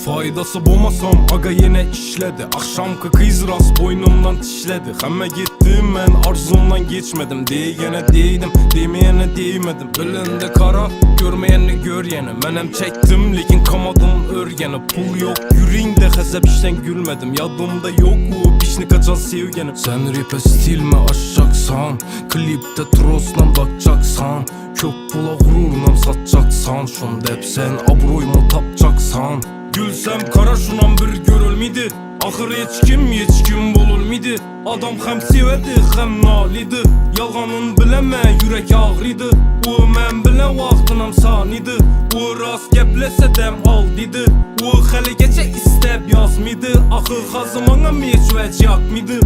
Faydası bulmasam aga yine işledi. Akşamki kız rast boynumdan tişledi. Hemme gittim ben arzumdan geçmedim. Diyene değdim, demeyene değmedim. Belinde kara, görmeyeni gör yeni. Menem çektim lekin kamadım örgeni. Pul yok yüreğinde hesap işten gülmedim. Yadımda yok bu pişni kaçan sevgenim. Sen rap'e stil mi aşacaksan, klipte trosla bakacaksan, köp pula gururla satacaksan, şunda hep sen abroyumu tapacaksan. Gülsem kara şunan bir görülmedi. Ahır hiç kim bululmidi. Adam hem sevedi hem nalidi. Yalganın bileme yürek ağrıydı. O men bile vaxtınam saniydi. O rast geplese dem al dedi. O hali geçe istep yazmıydı. Ahır hazımana meç vecak mıydı?